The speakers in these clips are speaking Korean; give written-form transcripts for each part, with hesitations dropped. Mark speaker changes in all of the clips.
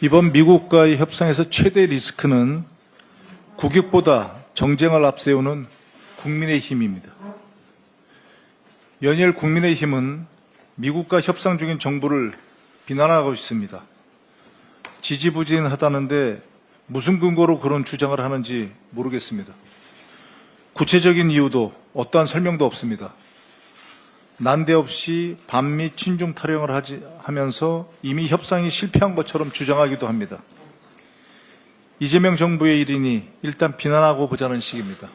Speaker 1: 이번 미국과의 협상에서 최대 리스크는 국익보다 정쟁을 앞세우는 국민의힘입니다. 연일 국민의힘은 미국과 협상 중인 정부를 비난하고 있습니다. 지지부진하다는데 무슨 근거로 그런 주장을 하는지 모르겠습니다. 구체적인 이유도 어떠한 설명도 없습니다. 난데없이 반미 친중 타령을 하면서 이미 협상이 실패한 것처럼 주장하기도 합니다. 이재명 정부의 일이니 일단 비난하고 보자는 식입니다.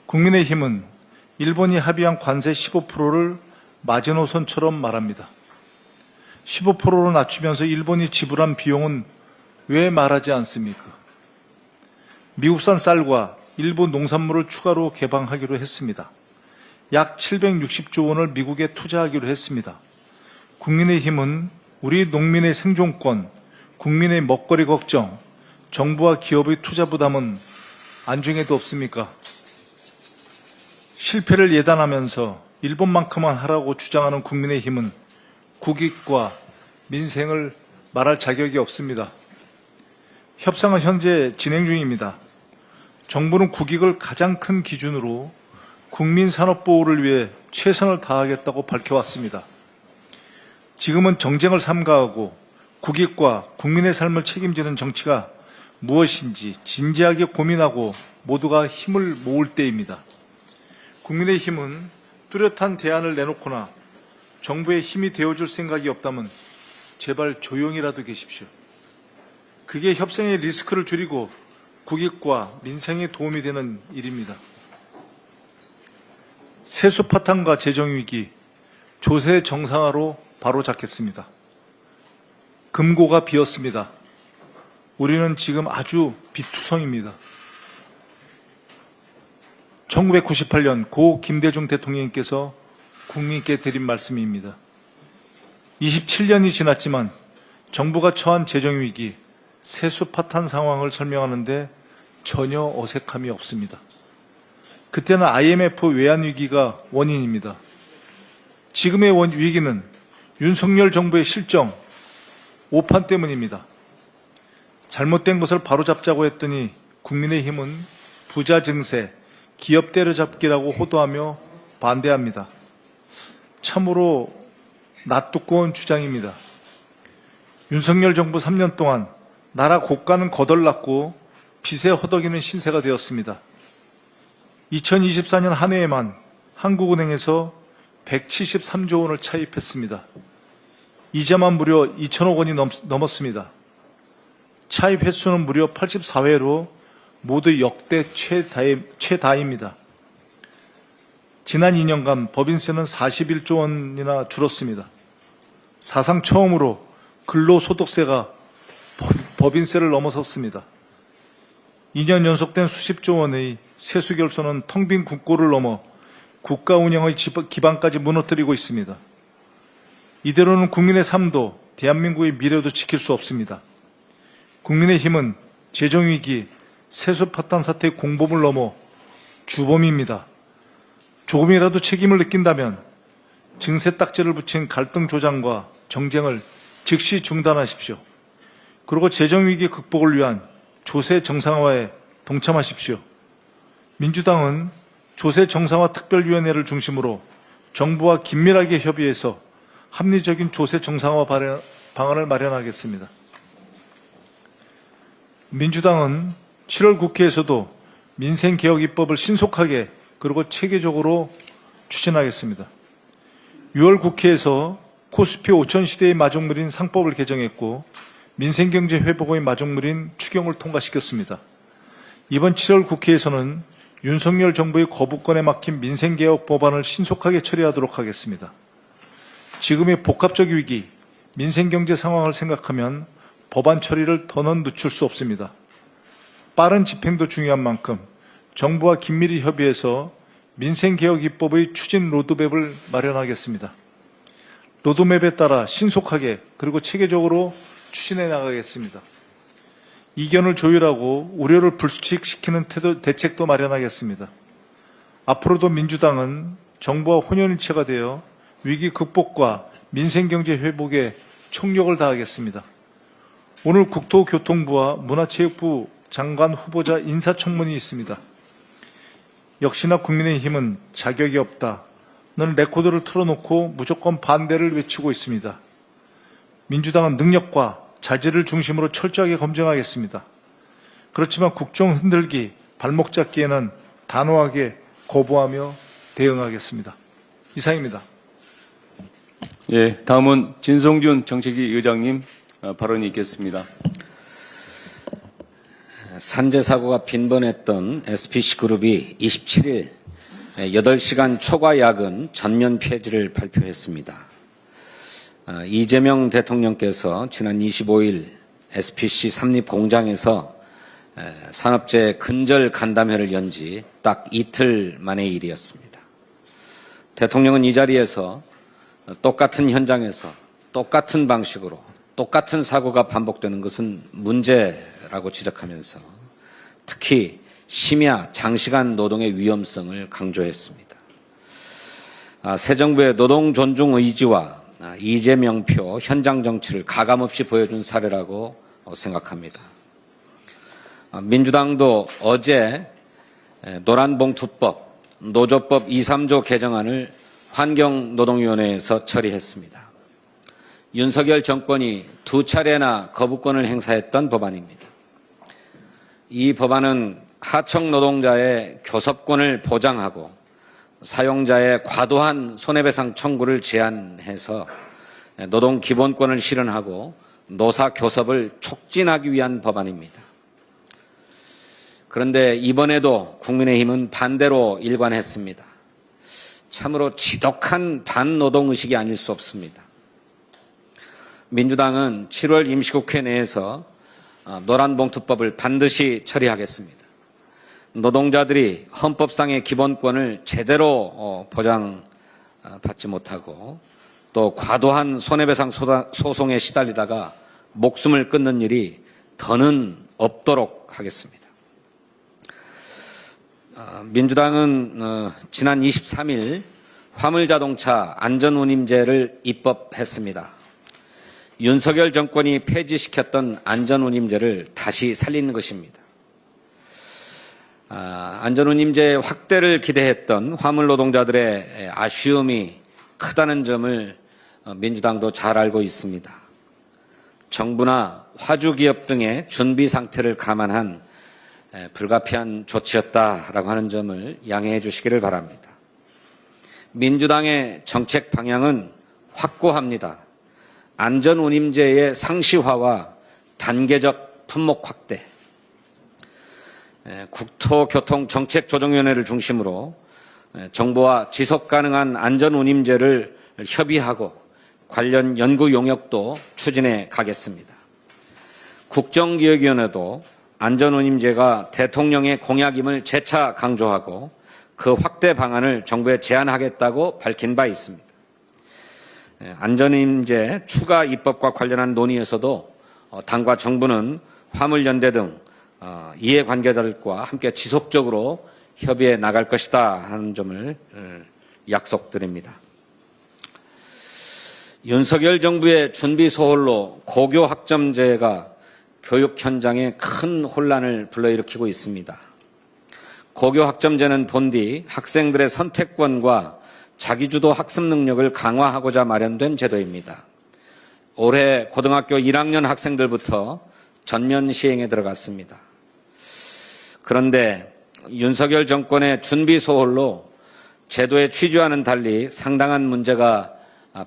Speaker 1: 국민의힘은 일본이 합의한 관세 15%를 마지노선처럼 말합니다. 15%로 낮추면서 일본이 지불한 비용은 왜 말하지 않습니까? 미국산 쌀과 일부 농산물을 추가로 개방하기로 했습니다. 약 760조 원을 미국에 투자하기로 했습니다. 국민의힘은 우리 농민의 생존권, 국민의 먹거리 걱정, 정부와 기업의 투자 부담은 안중에도 없습니까? 실패를 예단하면서 일본만큼만 하라고 주장하는 국민의힘은 국익과 민생을 말할 자격이 없습니다. 협상은 현재 진행 중입니다. 정부는 국익을 가장 큰 기준으로 국민 산업 보호를 위해 최선을 다하겠다고 밝혀왔습니다. 지금은 정쟁을 삼가하고 국익과 국민의 삶을 책임지는 정치가 무엇인지 진지하게 고민하고 모두가 힘을 모을 때입니다. 국민의힘은 뚜렷한 대안을 내놓거나 정부의 힘이 되어줄 생각이 없다면 제발 조용히라도 계십시오. 그게 협상의 리스크를 줄이고 국익과 민생에 도움이 되는 일입니다. 세수 파탄과 재정위기, 조세 정상화로 바로잡겠습니다. 금고가 비었습니다. 우리는 지금 아주 비투성입니다. 1998년 고 김대중 대통령님께서 국민께 드린 말씀입니다. 27년이 지났지만 정부가 처한 재정위기, 세수 파탄 상황을 설명하는데 전혀 어색함이 없습니다. 그때는 IMF 외환위기가 원인입니다. 지금의 위기는 윤석열 정부의 실정, 오판 때문입니다. 잘못된 것을 바로잡자고 했더니 국민의힘은 부자 증세, 기업 때려잡기라고 호도하며 반대합니다. 참으로 낯두꺼운 주장입니다. 윤석열 정부 3년 동안 나라 고가는 거덜났고 빚에 허덕이는 신세가 되었습니다. 2024년 한 해에만 한국은행에서 173조 원을 차입했습니다. 이자만 무려 2천억 원이 넘었습니다. 차입 횟수는 무려 84회로 모두 역대 최다입니다. 지난 2년간 법인세는 41조 원이나 줄었습니다. 사상 처음으로 근로소득세가 법인세를 넘어섰습니다. 2년 연속된 수십조 원의 세수 결손은 텅 빈 국고를 넘어 국가 운영의 기반까지 무너뜨리고 있습니다. 이대로는 국민의 삶도 대한민국의 미래도 지킬 수 없습니다. 국민의힘은 재정위기, 세수 파탄 사태의 공범을 넘어 주범입니다. 조금이라도 책임을 느낀다면 증세 딱지를 붙인 갈등 조장과 정쟁을 즉시 중단하십시오. 그리고 재정위기 극복을 위한 조세 정상화에 동참하십시오. 민주당은 조세 정상화 특별위원회를 중심으로 정부와 긴밀하게 협의해서 합리적인 조세 정상화 방안을 마련하겠습니다. 민주당은 7월 국회에서도 민생개혁 입법을 신속하게 그리고 체계적으로 추진하겠습니다. 6월 국회에서 코스피 5천 시대의 마중물인 상법을 개정했고 민생경제 회복의 마중물인 추경을 통과시켰습니다. 이번 7월 국회에서는 윤석열 정부의 거부권에 막힌 민생개혁 법안을 신속하게 처리하도록 하겠습니다. 지금의 복합적 위기, 민생경제 상황을 생각하면 법안 처리를 더는 늦출 수 없습니다. 빠른 집행도 중요한 만큼 정부와 긴밀히 협의해서 민생개혁 입법의 추진 로드맵을 마련하겠습니다. 로드맵에 따라 신속하게 그리고 체계적으로 추진해 나가겠습니다. 이견을 조율하고 우려를 불식시키는 대책도 마련하겠습니다. 앞으로도 민주당은 정부와 혼연일체가 되어 위기 극복과 민생경제 회복에 총력을 다하겠습니다. 오늘 국토교통부와 문화체육부 장관 후보자 인사청문이 있습니다. 역시나 국민의힘은 자격이 없다는 레코드를 틀어놓고 무조건 반대를 외치고 있습니다. 민주당은 능력과 자질을 중심으로 철저하게 검증하겠습니다. 그렇지만 국정 흔들기, 발목 잡기에는 단호하게 거부하며 대응하겠습니다. 이상입니다.
Speaker 2: 예, 다음은 진성준 정책위 의장님 발언이 있겠습니다.
Speaker 3: 산재 사고가 빈번했던 SPC그룹이 27일 8시간 초과 야근 전면 폐지를 발표했습니다. 이재명 대통령께서 지난 25일 SPC 삼립 공장에서 산업재해 근절 간담회를 연 지 딱 이틀 만의 일이었습니다. 대통령은 이 자리에서 똑같은 현장에서 똑같은 방식으로 똑같은 사고가 반복되는 것은 문제라고 지적하면서 특히 심야 장시간 노동의 위험성을 강조했습니다. 새 정부의 노동 존중 의지와 이재명표 현장 정치를 가감없이 보여준 사례라고 생각합니다. 민주당도 어제 노란봉투법, 노조법 2, 3조 개정안을 환경노동위원회에서 처리했습니다. 윤석열 정권이 2차례나 거부권을 행사했던 법안입니다. 이 법안은 하청 노동자의 교섭권을 보장하고 사용자의 과도한 손해배상 청구를 제한해서 노동 기본권을 실현하고 노사 교섭을 촉진하기 위한 법안입니다. 그런데 이번에도 국민의힘은 반대로 일관했습니다. 참으로 지독한 반노동의식이 아닐 수 없습니다. 민주당은 7월 임시국회 내에서 노란봉투법을 반드시 처리하겠습니다. 노동자들이 헌법상의 기본권을 제대로 보장받지 못하고 또 과도한 손해배상 소송에 시달리다가 목숨을 끊는 일이 더는 없도록 하겠습니다. 민주당은 지난 23일 화물자동차 안전운임제를 입법했습니다. 윤석열 정권이 폐지시켰던 안전운임제를 다시 살리는 것입니다. 안전운임제 확대를 기대했던 화물노동자들의 아쉬움이 크다는 점을 민주당도 잘 알고 있습니다. 정부나 화주기업 등의 준비 상태를 감안한 불가피한 조치였다라고 하는 점을 양해해 주시기를 바랍니다. 민주당의 정책 방향은 확고합니다. 안전운임제의 상시화와 단계적 품목 확대, 국토교통정책조정위원회를 중심으로 정부와 지속가능한 안전운임제를 협의하고 관련 연구 용역도 추진해 가겠습니다. 국정기획위원회도 안전운임제가 대통령의 공약임을 재차 강조하고 그 확대 방안을 정부에 제안하겠다고 밝힌 바 있습니다. 안전운임제 추가 입법과 관련한 논의에서도 당과 정부는 화물연대 등 이해관계자들과 함께 지속적으로 협의해 나갈 것이다 하는 점을 약속드립니다. 윤석열 정부의 준비 소홀로 고교 학점제가 교육 현장에 큰 혼란을 불러일으키고 있습니다. 고교 학점제는 본디 학생들의 선택권과 자기주도 학습 능력을 강화하고자 마련된 제도입니다. 올해 고등학교 1학년 학생들부터 전면 시행에 들어갔습니다. 그런데 윤석열 정권의 준비 소홀로 제도의 취지와는 달리 상당한 문제가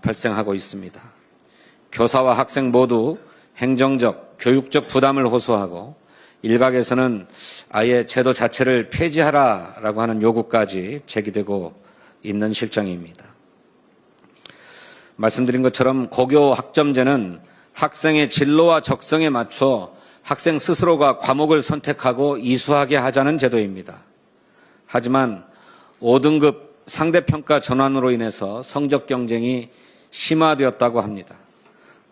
Speaker 3: 발생하고 있습니다. 교사와 학생 모두 행정적, 교육적 부담을 호소하고 일각에서는 아예 제도 자체를 폐지하라라고 하는 요구까지 제기되고 있는 실정입니다. 말씀드린 것처럼 고교 학점제는 학생의 진로와 적성에 맞춰 학생 스스로가 과목을 선택하고 이수하게 하자는 제도입니다. 하지만 5등급 상대평가 전환으로 인해서 성적 경쟁이 심화되었다고 합니다.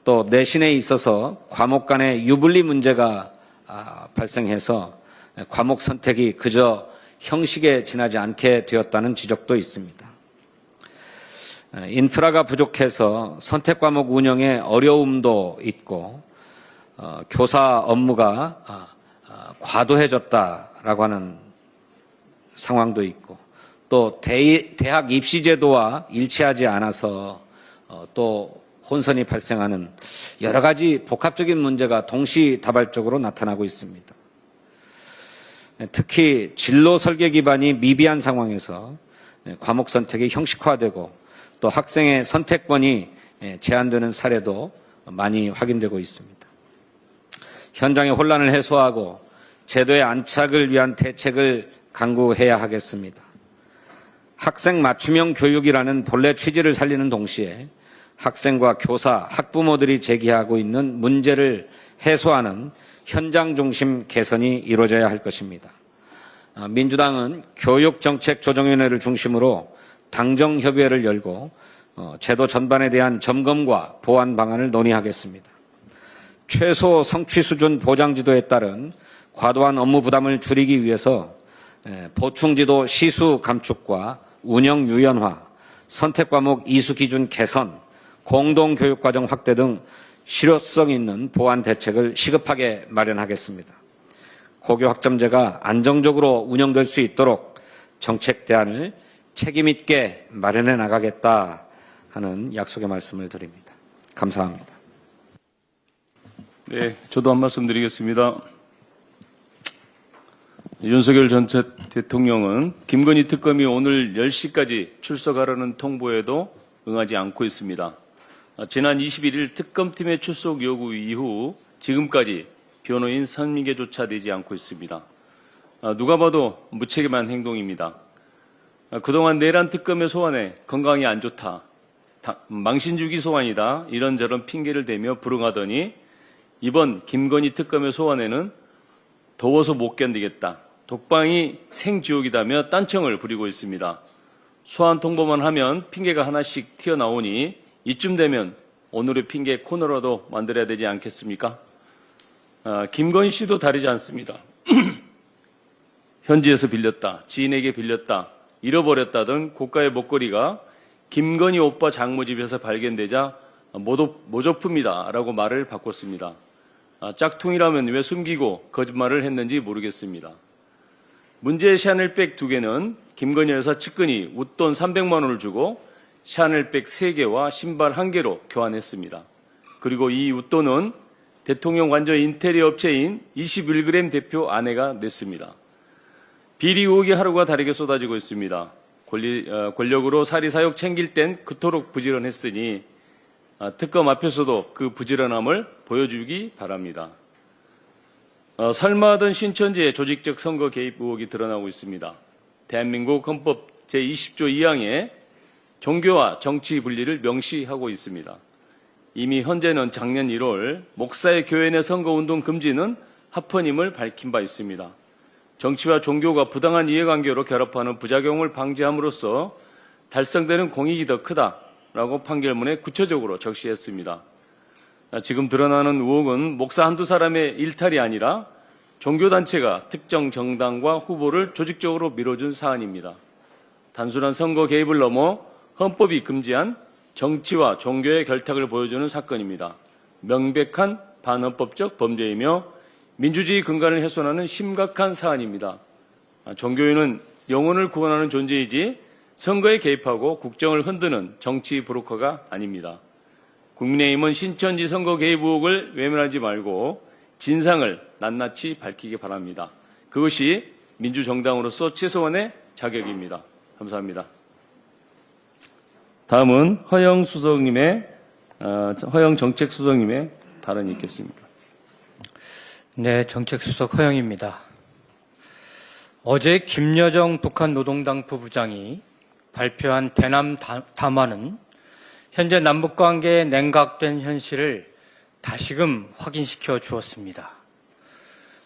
Speaker 3: 또 내신에 있어서 과목 간의 유불리 문제가 발생해서 과목 선택이 그저 형식에 지나지 않게 되었다는 지적도 있습니다. 인프라가 부족해서 선택 과목 운영에 어려움도 있고 교사 업무가 과도해졌다라고 하는 상황도 있고, 또 대학 입시 제도와 일치하지 않아서 또 혼선이 발생하는 여러 가지 복합적인 문제가 동시다발적으로 나타나고 있습니다. 특히 진로 설계 기반이 미비한 상황에서 과목 선택이 형식화되고 또 학생의 선택권이 제한되는 사례도 많이 확인되고 있습니다. 현장의 혼란을 해소하고 제도의 안착을 위한 대책을 강구해야 하겠습니다. 학생 맞춤형 교육이라는 본래 취지를 살리는 동시에 학생과 교사, 학부모들이 제기하고 있는 문제를 해소하는 현장 중심 개선이 이루어져야 할 것입니다. 민주당은 교육정책조정위원회를 중심으로 당정협의회를 열고 제도 전반에 대한 점검과 보완 방안을 논의하겠습니다. 최소 성취 수준 보장지도에 따른 과도한 업무 부담을 줄이기 위해서 보충지도 시수 감축과 운영 유연화, 선택과목 이수 기준 개선, 공동교육과정 확대 등 실효성 있는 보완 대책을 시급하게 마련하겠습니다. 고교 학점제가 안정적으로 운영될 수 있도록 정책 대안을 책임 있게 마련해 나가겠다 하는 약속의 말씀을 드립니다. 감사합니다.
Speaker 2: 네, 저도 한 말씀 드리겠습니다. 윤석열 전 대통령은 김건희 특검이 오늘 10시까지 출석하라는 통보에도 응하지 않고 있습니다. 지난 21일 특검팀의 출석 요구 이후 지금까지 변호인 선임계조차 되지 않고 있습니다. 누가 봐도 무책임한 행동입니다. 그동안 내란 특검의 소환에 건강이 안 좋다, 망신주기 소환이다 이런저런 핑계를 대며 불응하더니 이번 김건희 특검의 소환에는 더워서 못 견디겠다, 독방이 생지옥이다며 딴청을 부리고 있습니다. 소환 통보만 하면 핑계가 하나씩 튀어나오니 이쯤 되면 오늘의 핑계 코너라도 만들어야 되지 않겠습니까? 김건희 씨도 다르지 않습니다. 현지에서 빌렸다, 지인에게 빌렸다, 잃어버렸다 등 고가의 목걸이가 김건희 오빠 장모집에서 발견되자 모조품이다 라고 말을 바꿨습니다. 짝퉁이라면 왜 숨기고 거짓말을 했는지 모르겠습니다. 문제의 샤넬백 2개는 김건희 여사 측근이 웃돈 300만 원을 주고 샤넬백 3개와 신발 1개로 교환했습니다. 그리고 이 웃돈은 대통령 관저 인테리어 업체인 21g 대표 아내가 냈습니다. 비리 의혹이 하루가 다르게 쏟아지고 있습니다. 권력으로 사리사욕 챙길 땐 그토록 부지런했으니 특검 앞에서도 그 부지런함을 보여주기 바랍니다. 설마 하던 신천지의 조직적 선거 개입 의혹이 드러나고 있습니다. 대한민국 헌법 제20조 2항에 종교와 정치 분리를 명시하고 있습니다. 이미 현재는 작년 1월 목사의 교회 내 선거운동 금지는 합헌임을 밝힌 바 있습니다. 정치와 종교가 부당한 이해관계로 결합하는 부작용을 방지함으로써 달성되는 공익이 더 크다라고 판결문에 구체적으로 적시했습니다. 지금 드러나는 의혹은 목사 한두 사람의 일탈이 아니라 종교단체가 특정 정당과 후보를 조직적으로 밀어준 사안입니다. 단순한 선거 개입을 넘어 헌법이 금지한 정치와 종교의 결탁을 보여주는 사건입니다. 명백한 반헌법적 범죄이며 민주주의 근간을 훼손하는 심각한 사안입니다. 종교인은 영혼을 구원하는 존재이지 선거에 개입하고 국정을 흔드는 정치 브로커가 아닙니다. 국민의힘은 신천지 선거 개입 의혹을 외면하지 말고 진상을 낱낱이 밝히기 바랍니다. 그것이 민주정당으로서 최소한의 자격입니다. 감사합니다. 다음은 허영 정책수석님의 발언이 있겠습니다.
Speaker 4: 네, 정책수석 허영입니다. 어제 김여정 북한 노동당 부부장이 발표한 대남 담화는 현재 남북관계의 냉각된 현실을 다시금 확인시켜 주었습니다.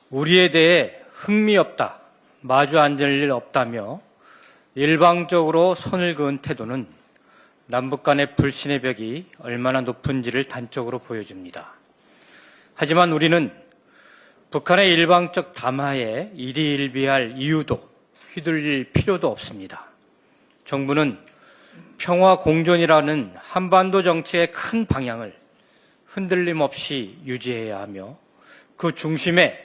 Speaker 4: 우리에 대해 흥미 없다, 마주 앉을 일 없다며 일방적으로 선을 그은 태도는 남북 간의 불신의 벽이 얼마나 높은지를 단적으로 보여줍니다. 하지만 우리는 북한의 일방적 담화에 일희일비할 이유도 휘둘릴 필요도 없습니다. 정부는 평화 공존이라는 한반도 정치의 큰 방향을 흔들림 없이 유지해야 하며 그 중심에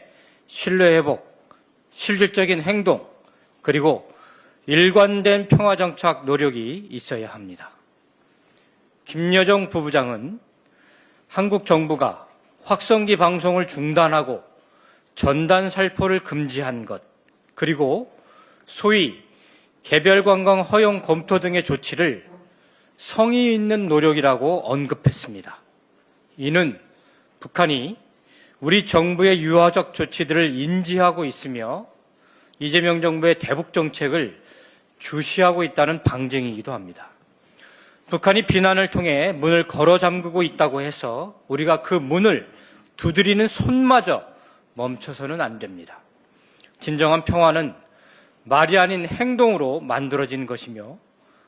Speaker 4: 신뢰 회복, 실질적인 행동, 그리고 일관된 평화 정착 노력이 있어야 합니다. 김여정 부부장은 한국 정부가 확성기 방송을 중단하고 전단 살포를 금지한 것, 그리고 소위 개별 관광 허용 검토 등의 조치를 성의 있는 노력이라고 언급했습니다. 이는 북한이 우리 정부의 유화적 조치들을 인지하고 있으며 이재명 정부의 대북 정책을 주시하고 있다는 방증이기도 합니다. 북한이 비난을 통해 문을 걸어 잠그고 있다고 해서 우리가 그 문을 두드리는 손마저 멈춰서는 안 됩니다. 진정한 평화는 말이 아닌 행동으로 만들어진 것이며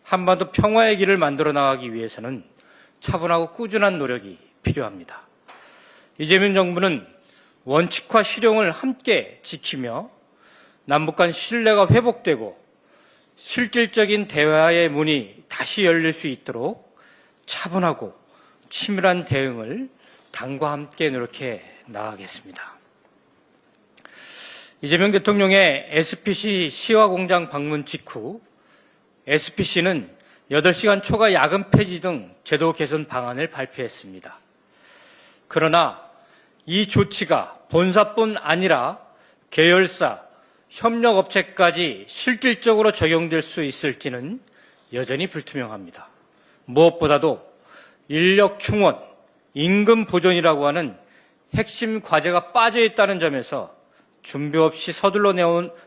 Speaker 4: 한반도 평화의 길을 만들어 나가기 위해서는 차분하고 꾸준한 노력이 필요합니다. 이재명 정부는 원칙과 실용을 함께 지키며 남북 간 신뢰가 회복되고 실질적인 대화의 문이 다시 열릴 수 있도록 차분하고 치밀한 대응을 당과 함께 노력해 나가겠습니다. 이재명 대통령의 SPC 시화공장 방문 직후 SPC는 8시간 초과 야근 폐지 등 제도 개선 방안을 발표했습니다. 그러나 이 조치가 본사뿐 아니라 계열사, 협력업체까지 실질적으로 적용될 수 있을지는 여전히 불투명합니다. 무엇보다도 인력 충원, 임금 보존이라고 하는 핵심 과제가 빠져 있다는 점에서 준비 없이 서둘러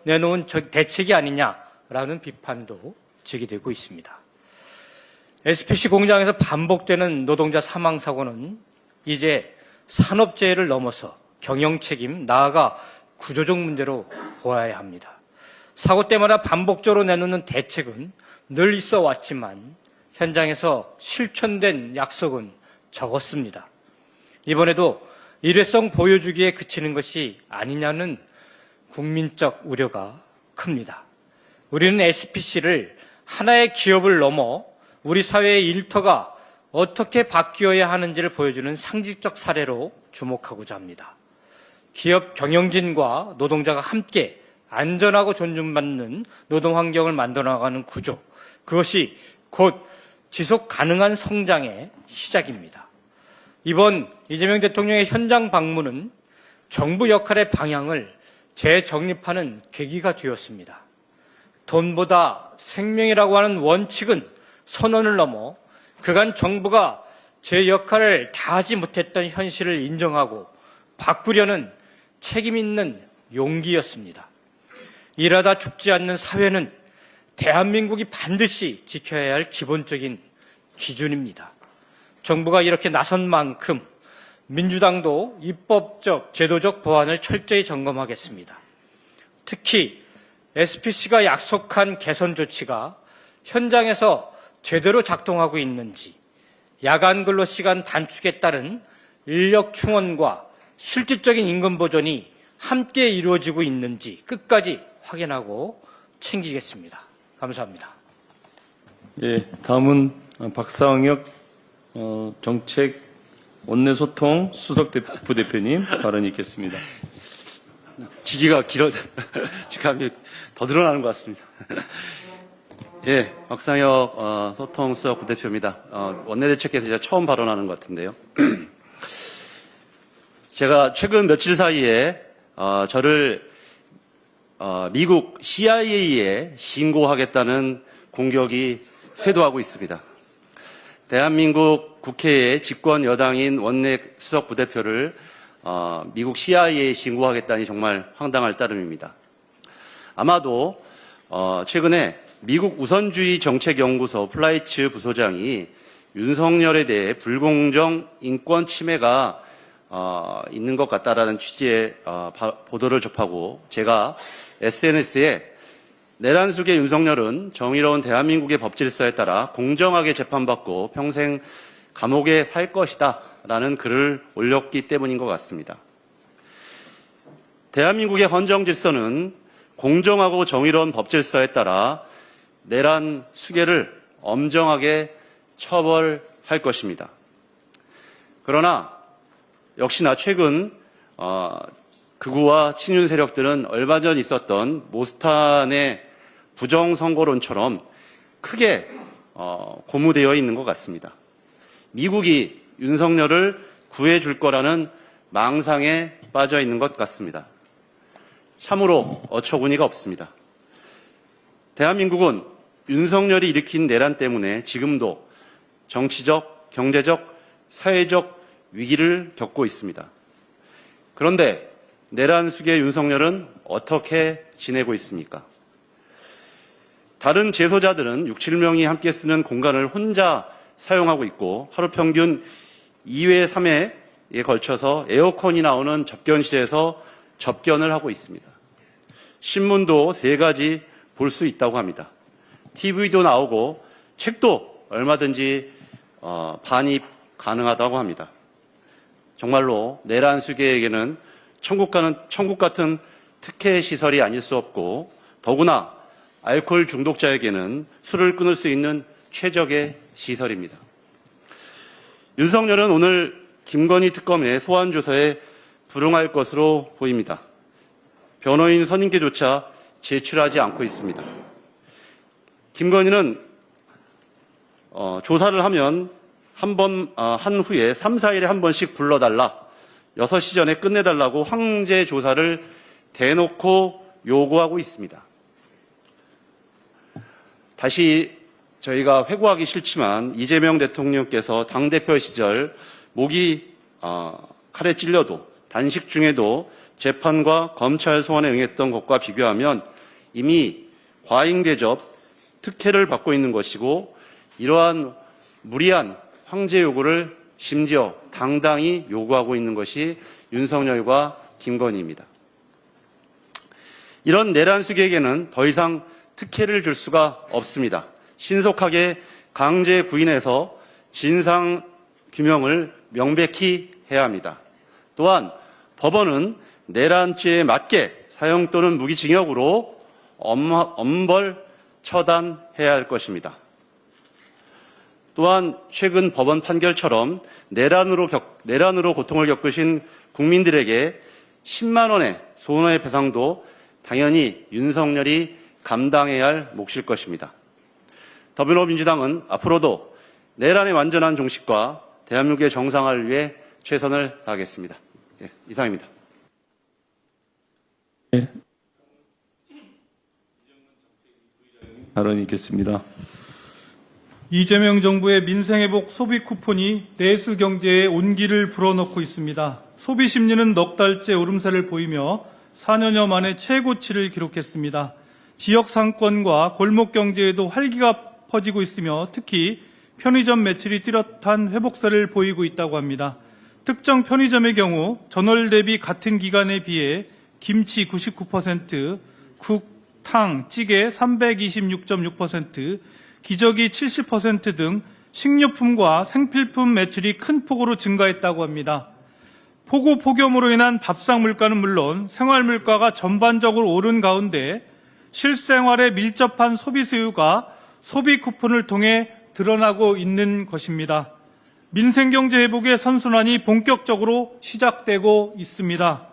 Speaker 4: 내놓은 대책이 아니냐라는 비판도 제기되고 있습니다. SPC 공장에서 반복되는 노동자 사망 사고는 이제 산업재해를 넘어서 경영책임, 나아가 구조적 문제로 보아야 합니다. 사고 때마다 반복적으로 내놓는 대책은 늘 있어 왔지만 현장에서 실천된 약속은 적었습니다. 이번에도 일회성 보여주기에 그치는 것이 아니냐는 국민적 우려가 큽니다. 우리는 SPC를 하나의 기업을 넘어 우리 사회의 일터가 어떻게 바뀌어야 하는지를 보여주는 상징적 사례로 주목하고자 합니다. 기업 경영진과 노동자가 함께 안전하고 존중받는 노동 환경을 만들어 나가는 구조, 그것이 곧 지속 가능한 성장의 시작입니다. 이번 이재명 대통령의 현장 방문은 정부 역할의 방향을 재정립하는 계기가 되었습니다. 돈보다 생명이라고 하는 원칙은 선언을 넘어 그간 정부가 제 역할을 다하지 못했던 현실을 인정하고 바꾸려는 책임 있는 용기였습니다. 일하다 죽지 않는 사회는 대한민국이 반드시 지켜야 할 기본적인 기준입니다. 정부가 이렇게 나선 만큼 민주당도 입법적, 제도적 보완을 철저히 점검하겠습니다. 특히 SPC가 약속한 개선 조치가 현장에서 제대로 작동하고 있는지, 야간 근로 시간 단축에 따른 인력 충원과 실질적인 임금 보존이 함께 이루어지고 있는지 끝까지 확인하고 챙기겠습니다. 감사합니다.
Speaker 2: 예, 다음은 박상혁 정책 원내소통 수석 부대표님 발언이 있겠습니다.
Speaker 5: 지기가 길어, 직함이 더 늘어나는 것 같습니다. 예, 박상혁 소통 수석 부대표입니다. 원내대책에서 제가 처음 발언하는 것 같은데요. 제가 최근 며칠 사이에 저를 미국 CIA에 신고하겠다는 공격이 쇄도하고 있습니다. 대한민국 국회의 집권 여당인 원내 수석 부대표를 미국 CIA에 신고하겠다니 정말 황당할 따름입니다. 아마도 최근에 미국 우선주의 정책연구소 플라이츠 부소장이 윤석열에 대해 불공정 인권 침해가 있는 것 같다라는 취지의 보도를 접하고 제가 SNS에 내란 속의 윤석열은 정의로운 대한민국의 법질서에 따라 공정하게 재판받고 평생 감옥에 살 것이다 라는 글을 올렸기 때문인 것 같습니다. 대한민국의 헌정 질서는 공정하고 정의로운 법질서에 따라 내란 수괴를 엄정하게 처벌할 것입니다. 그러나 역시나 최근 극우와 친윤 세력들은 얼마 전 있었던 모스탄의 부정선거론처럼 크게 고무되어 있는 것 같습니다. 미국이 윤석열을 구해줄 거라는 망상에 빠져 있는 것 같습니다. 참으로 어처구니가 없습니다. 대한민국은 윤석열이 일으킨 내란 때문에 지금도 정치적, 경제적, 사회적 위기를 겪고 있습니다. 그런데 내란 숙의 윤석열은 어떻게 지내고 있습니까? 다른 재소자들은 6, 7명이 함께 쓰는 공간을 혼자 사용하고 있고 하루 평균 2회, 3회에 걸쳐서 에어컨이 나오는 접견실에서 접견을 하고 있습니다. 신문도 3가지 볼 수 있다고 합니다. TV도 나오고 책도 얼마든지 반입 가능하다고 합니다. 정말로 내란 수괴에게는 천국 같은 특혜 시설이 아닐 수 없고 더구나 알코올 중독자에게는 술을 끊을 수 있는 최적의 시설입니다. 윤석열은 오늘 김건희 특검의 소환 조사에 불응할 것으로 보입니다. 변호인 선임계조차 제출하지 않고 있습니다. 김건희는 조사를 하면 한 후에 3, 4일에 한 번씩 불러달라, 6시 전에 끝내달라고 황제 조사를 대놓고 요구하고 있습니다. 다시 저희가 회고하기 싫지만 이재명 대통령께서 당대표 시절 목이 칼에 찔려도 단식 중에도 재판과 검찰 소환에 응했던 것과 비교하면 이미 과잉 대접, 특혜를 받고 있는 것이고 이러한 무리한 황제 요구를 심지어 당당히 요구하고 있는 것이 윤석열과 김건희입니다. 이런 내란 수객에게는 더 이상 특혜를 줄 수가 없습니다. 신속하게 강제 구인해서 진상 규명을 명백히 해야 합니다. 또한 법원은 내란죄에 맞게 사형 또는 무기징역으로 엄벌 처단해야 할 것입니다. 또한 최근 법원 판결처럼 내란으로 고통을 겪으신 국민들에게 10만 원의 손해배상도 당연히 윤석열이 감당해야 할 몫일 것입니다. 더불어민주당은 앞으로도 내란의 완전한 종식과 대한민국의 정상화를 위해 최선을 다하겠습니다. 이상입니다.
Speaker 2: 발언이 있겠습니다.
Speaker 6: 이재명 정부의 민생회복 소비 쿠폰이 내수 경제에 온기를 불어넣고 있습니다. 소비 심리는 넉 달째 오름세를 보이며 4년여 만에 최고치를 기록했습니다. 지역 상권과 골목 경제에도 활기가 퍼지고 있으며 특히 편의점 매출이 뚜렷한 회복세를 보이고 있다고 합니다. 특정 편의점의 경우 전월 대비 같은 기간에 비해 김치 99%, 국, 탕, 찌개 326.6%, 기저귀 70% 등 식료품과 생필품 매출이 큰 폭으로 증가했다고 합니다. 폭우 폭염으로 인한 밥상 물가는 물론 생활 물가가 전반적으로 오른 가운데 실생활에 밀접한 소비 수요가 소비 쿠폰을 통해 드러나고 있는 것입니다. 민생경제 회복의 선순환이 본격적으로 시작되고 있습니다.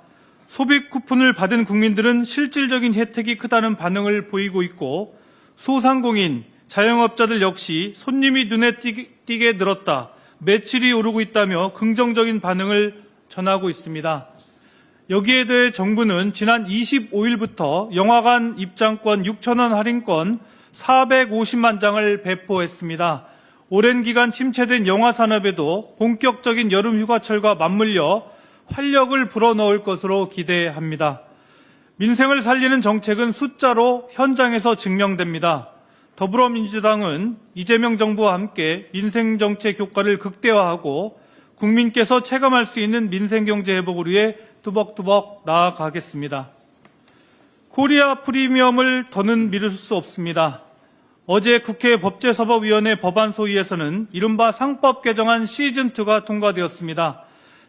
Speaker 6: 소비 쿠폰을 받은 국민들은 실질적인 혜택이 크다는 반응을 보이고 있고 소상공인, 자영업자들 역시 손님이 눈에 띄게 늘었다, 매출이 오르고 있다며 긍정적인 반응을 전하고 있습니다. 여기에 대해 정부는 지난 25일부터 영화관 입장권 6,000원 할인권 450만 장을 배포했습니다. 오랜 기간 침체된 영화 산업에도 본격적인 여름 휴가철과 맞물려 활력을 불어넣을 것으로 기대합니다. 민생을 살리는 정책은 숫자로 현장에서 증명됩니다. 더불어민주당은 이재명 정부와 함께 민생정책 효과를 극대화하고 국민께서 체감할 수 있는 민생경제 회복을 위해 뚜벅뚜벅 나아가겠습니다. 코리아 프리미엄을 더는 미룰 수 없습니다. 어제 국회 법제사법위원회 법안 소위에서는 이른바 상법 개정안 시즌2가 통과되었습니다.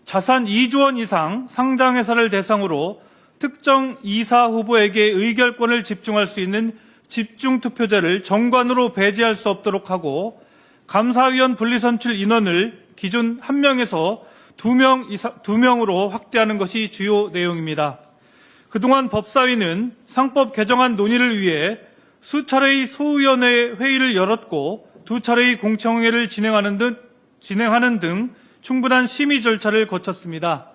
Speaker 6: 자산 2조 원 이상 상장회사를 대상으로 특정 이사 후보에게 의결권을 집중할 수 있는 집중투표제를 정관으로 배제할 수 없도록 하고 감사위원 분리선출 인원을 기존 1명에서 2명으로 확대하는 것이 주요 내용입니다. 그동안 법사위는 상법 개정안 논의를 위해 수차례의 소위원회 회의를 열었고 2차례의 공청회를 진행하는 등 충분한 심의 절차를 거쳤습니다.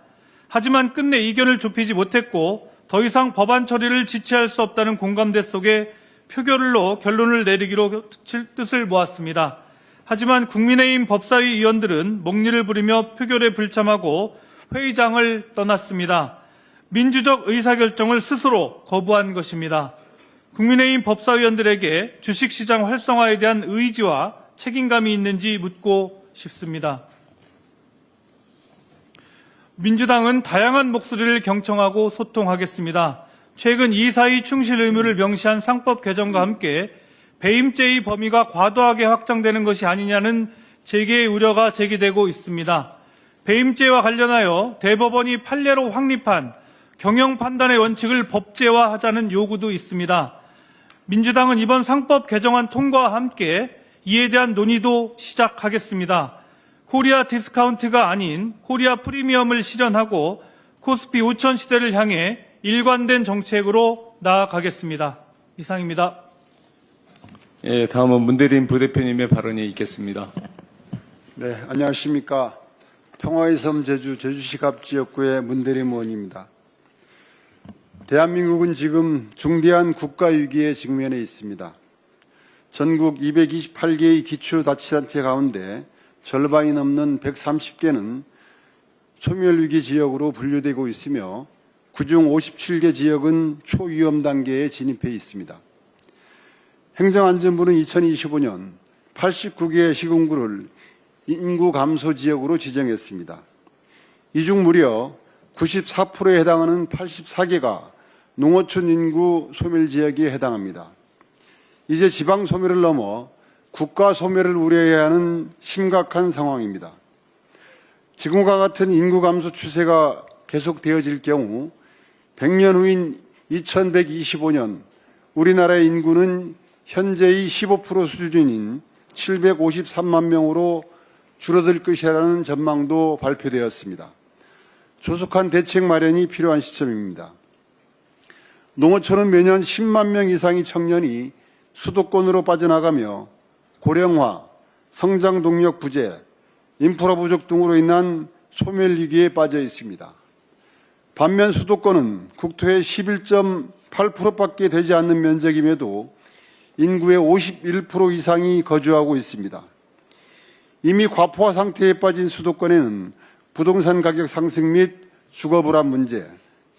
Speaker 6: 하지만 끝내 이견을 좁히지 못했고 더 이상 법안 처리를 지체할 수 없다는 공감대 속에 표결로 결론을 내리기로 뜻을 모았습니다. 하지만 국민의힘 법사위 의원들은 목리를 부리며 표결에 불참하고 회의장을 떠났습니다. 민주적 의사결정을 스스로 거부한 것입니다. 국민의힘 법사위원들에게 주식시장 활성화에 대한 의지와 책임감이 있는지 묻고 싶습니다. 민주당은 다양한 목소리를 경청하고 소통하겠습니다. 최근 이사의 충실 의무를 명시한 상법 개정과 함께 배임죄의 범위가 과도하게 확장되는 것이 아니냐는 재개의 우려가 제기되고 있습니다. 배임죄와 관련하여 대법원이 판례로 확립한 경영 판단의 원칙을 법제화하자는 요구도 있습니다. 민주당은 이번 상법 개정안 통과와 함께 이에 대한 논의도 시작하겠습니다. 코리아 디스카운트가 아닌 코리아 프리미엄을 실현하고 코스피 5천 시대를 향해 일관된 정책으로 나아가겠습니다. 이상입니다.
Speaker 2: 예, 다음은 문대림 부대표님의 발언이 있겠습니다.
Speaker 7: 네, 안녕하십니까. 평화의 섬 제주시 갑지역구의 문대림 의원입니다. 대한민국은 지금 중대한 국가위기에 직면해 있습니다. 전국 228개의 기초자치단체 가운데 절반이 넘는 130개는 소멸위기 지역으로 분류되고 있으며 그중 57개 지역은 초위험 단계에 진입해 있습니다. 행정안전부는 2025년 89개의 시군구를 인구 감소 지역으로 지정했습니다. 이 중 무려 94%에 해당하는 84개가 농어촌 인구 소멸 지역에 해당합니다. 이제 지방 소멸을 넘어 국가 소멸을 우려해야 하는 심각한 상황입니다. 지금과 같은 인구 감소 추세가 계속되어질 경우 100년 후인 2125년 우리나라의 인구는 현재의 15% 수준인 753만 명으로 줄어들 것이라는 전망도 발표되었습니다. 조속한 대책 마련이 필요한 시점입니다. 농어촌은 매년 10만 명 이상의 청년이 수도권으로 빠져나가며 고령화, 성장 동력 부재, 인프라 부족 등으로 인한 소멸 위기에 빠져 있습니다. 반면 수도권은 국토의 11.8%밖에 되지 않는 면적임에도 인구의 51% 이상이 거주하고 있습니다. 이미 과포화 상태에 빠진 수도권에는 부동산 가격 상승 및 주거 불안 문제,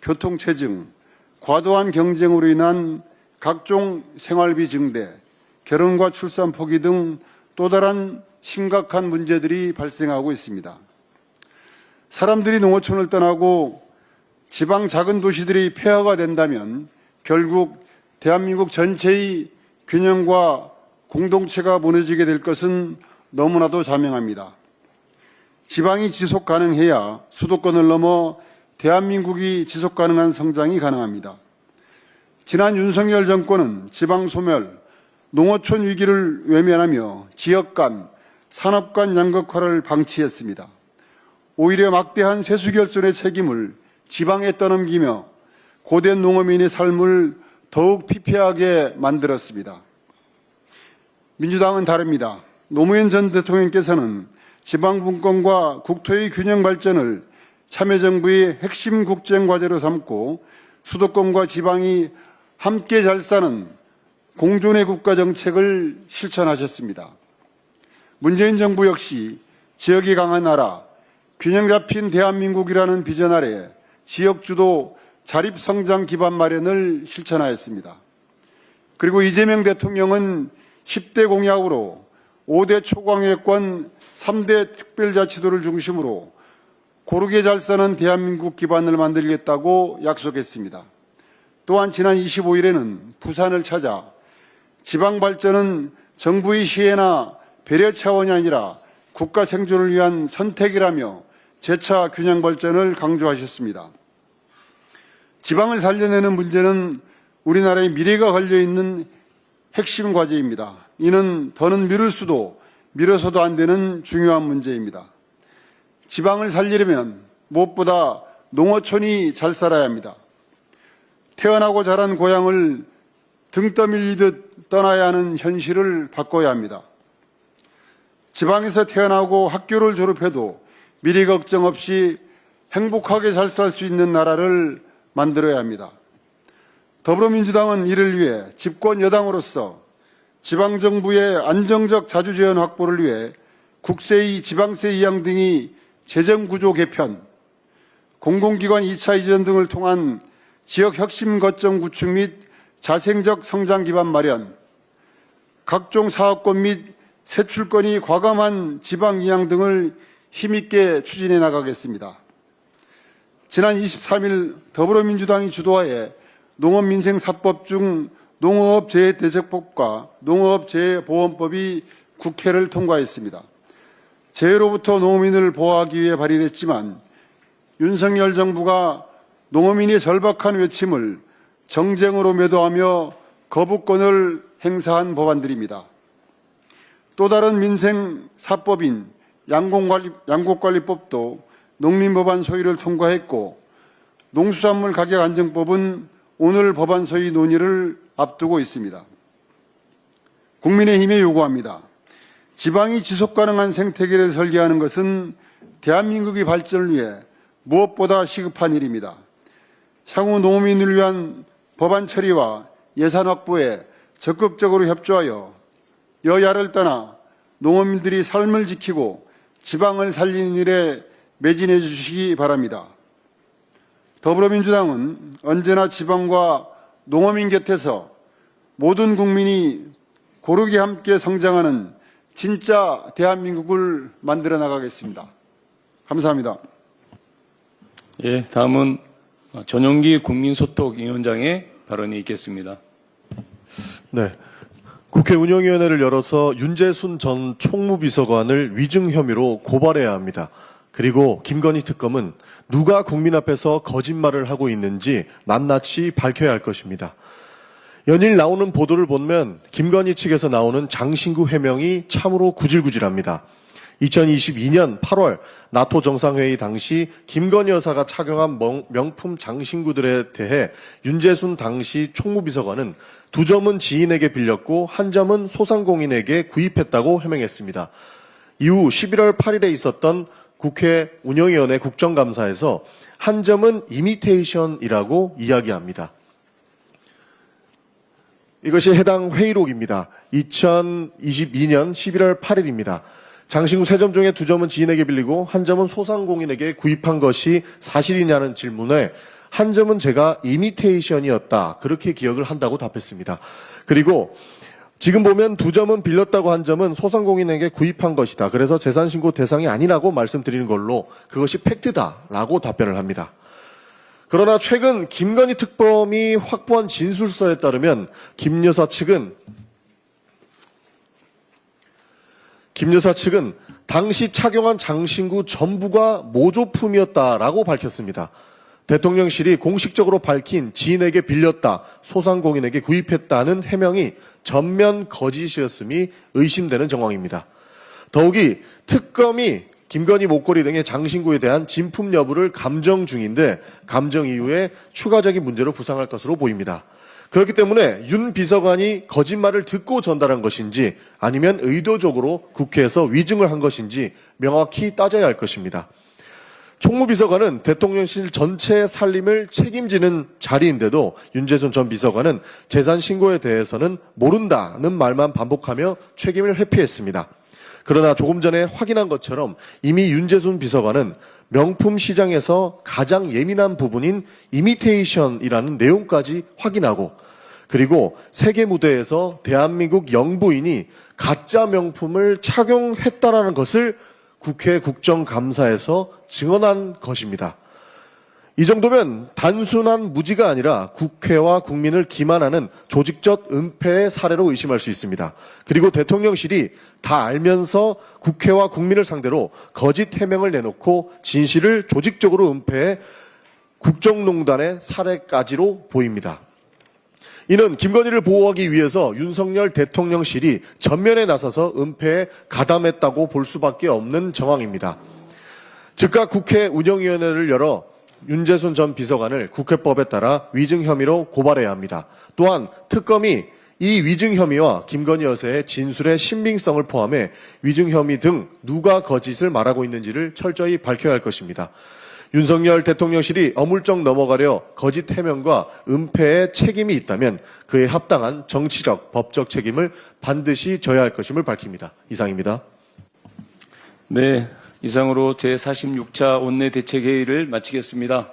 Speaker 7: 교통체증, 과도한 경쟁으로 인한 각종 생활비 증대, 결혼과 출산 포기 등 또 다른 심각한 문제들이 발생하고 있습니다. 사람들이 농어촌을 떠나고 지방 작은 도시들이 폐허가 된다면 결국 대한민국 전체의 균형과 공동체가 무너지게 될 것은 너무나도 자명합니다. 지방이 지속 가능해야 수도권을 넘어 대한민국이 지속 가능한 성장이 가능합니다. 지난 윤석열 정권은 지방 소멸, 농어촌 위기를 외면하며 지역 간, 산업 간 양극화를 방치했습니다. 오히려 막대한 세수결손의 책임을 지방에 떠넘기며 고된 농어민의 삶을 더욱 피폐하게 만들었습니다. 민주당은 다릅니다. 노무현 전 대통령께서는 지방분권과 국토의 균형 발전을 참여정부의 핵심 국정과제로 삼고 수도권과 지방이 함께 잘 사는 공존의 국가정책을 실천하셨습니다. 문재인 정부 역시 지역이 강한 나라, 균형 잡힌 대한민국이라는 비전 아래 지역주도 자립성장 기반 마련을 실천하였습니다. 그리고 이재명 대통령은 10대 공약으로 5대 초광역권 3대 특별자치도를 중심으로 고르게 잘 사는 대한민국 기반을 만들겠다고 약속했습니다. 또한 지난 25일에는 부산을 찾아 지방 발전은 정부의 시혜나 배려 차원이 아니라 국가 생존을 위한 선택이라며 재차 균형 발전을 강조하셨습니다. 지방을 살려내는 문제는 우리나라의 미래가 걸려있는 핵심 과제입니다. 이는 더는 미룰 수도 미뤄서도 안 되는 중요한 문제입니다. 지방을 살리려면 무엇보다 농어촌이 잘 살아야 합니다. 태어나고 자란 고향을 등 떠밀리듯 떠나야 하는 현실을 바꿔야 합니다. 지방에서 태어나고 학교를 졸업해도 미래 걱정 없이 행복하게 잘 살 수 있는 나라를 만들어야 합니다. 더불어민주당은 이를 위해 집권 여당으로서 지방정부의 안정적 자주재원 확보를 위해 국세2, 지방세 이양 등의 재정구조 개편, 공공기관 2차 이전 등을 통한 지역 혁신 거점 구축 및 자생적 성장 기반 마련, 각종 사업권 및 세출권이 과감한 지방 이양 등을 힘있게 추진해 나가겠습니다. 지난 23일 더불어민주당이 주도하에 농업민생사법 중 농어업재해대책법과 농어업재해보험법이 국회를 통과했습니다. 재해로부터 농민을 보호하기 위해 발의됐지만 윤석열 정부가 농어민의 절박한 외침을 정쟁으로 매도하며 거부권을 행사한 법안들입니다. 또 다른 민생사법인 양곡관리법도 농림법안 소위를 통과했고 농수산물 가격 안정법은 오늘 법안 소위 논의를 앞두고 있습니다. 국민의힘에 요구합니다. 지방이 지속가능한 생태계를 설계하는 것은 대한민국의 발전을 위해 무엇보다 시급한 일입니다. 향후 농민을 위한 법안 처리와 예산 확보에 적극적으로 협조하여 여야를 떠나 농민들이 삶을 지키고 지방을 살리는 일에 매진해 주시기 바랍니다. 더불어민주당은 언제나 지방과 농어민 곁에서 모든 국민이 고르게 함께 성장하는 진짜 대한민국을 만들어 나가겠습니다. 감사합니다.
Speaker 2: 예, 다음은 전용기 국민소통위원장의 발언이 있겠습니다.
Speaker 8: 네. 국회 운영위원회를 열어서 윤재순 전 총무비서관을 위증 혐의로 고발해야 합니다. 그리고 김건희 특검은 누가 국민 앞에서 거짓말을 하고 있는지 낱낱이 밝혀야 할 것입니다. 연일 나오는 보도를 보면 김건희 측에서 나오는 장신구 해명이 참으로 구질구질합니다. 2022년 8월 나토 정상회의 당시 김건희 여사가 착용한 명품 장신구들에 대해 윤재순 당시 총무비서관은 2점은 지인에게 빌렸고 1점은 소상공인에게 구입했다고 해명했습니다. 이후 11월 8일에 있었던 국회 운영위원회 국정감사에서 1점은 이미테이션이라고 이야기합니다. 이것이 해당 회의록입니다. 2022년 11월 8일입니다. 장신구 3점 중에 2점은 지인에게 빌리고 1점은 소상공인에게 구입한 것이 사실이냐는 질문에 1점은 제가 이미테이션이었다. 그렇게 기억을 한다고 답했습니다. 그리고 지금 보면 2점은 빌렸다고 1점은 소상공인에게 구입한 것이다. 그래서 재산신고 대상이 아니라고 말씀드리는 걸로 그것이 팩트다라고 답변을 합니다. 그러나 최근 김건희 특검이 확보한 진술서에 따르면 김 여사 측은 당시 착용한 장신구 전부가 모조품이었다라고 밝혔습니다. 대통령실이 공식적으로 밝힌 지인에게 빌렸다, 소상공인에게 구입했다는 해명이 전면 거짓이었음이 의심되는 정황입니다. 더욱이 특검이 김건희 목걸이 등의 장신구에 대한 진품 여부를 감정 중인데 감정 이후에 추가적인 문제로 부상할 것으로 보입니다. 그렇기 때문에 윤 비서관이 거짓말을 듣고 전달한 것인지 아니면 의도적으로 국회에서 위증을 한 것인지 명확히 따져야 할 것입니다. 총무비서관은 대통령실 전체 살림을 책임지는 자리인데도 윤재순 전 비서관은 재산 신고에 대해서는 모른다는 말만 반복하며 책임을 회피했습니다. 그러나 조금 전에 확인한 것처럼 이미 윤재순 비서관은 명품 시장에서 가장 예민한 부분인 이미테이션이라는 내용까지 확인하고 그리고 세계 무대에서 대한민국 영부인이 가짜 명품을 착용했다라는 것을 국회 국정감사에서 증언한 것입니다. 이 정도면 단순한 무지가 아니라 국회와 국민을 기만하는 조직적 은폐의 사례로 의심할 수 있습니다. 그리고 대통령실이 다 알면서 국회와 국민을 상대로 거짓 해명을 내놓고 진실을 조직적으로 은폐해 국정농단의 사례까지로 보입니다. 이는 김건희를 보호하기 위해서 윤석열 대통령실이 전면에 나서서 은폐에 가담했다고 볼 수밖에 없는 정황입니다. 즉각 국회 운영위원회를 열어 윤재순 전 비서관을 국회법에 따라 위증 혐의로 고발해야 합니다. 또한 특검이 이 위증 혐의와 김건희 여사의 진술의 신빙성을 포함해 위증 혐의 등 누가 거짓을 말하고 있는지를 철저히 밝혀야 할 것입니다. 윤석열 대통령실이 어물쩍 넘어가려 거짓 해명과 은폐에 책임이 있다면 그에 합당한 정치적, 법적 책임을 반드시 져야 할 것임을 밝힙니다. 이상입니다.
Speaker 2: 네, 이상으로 제46차 원내대책회의를 마치겠습니다.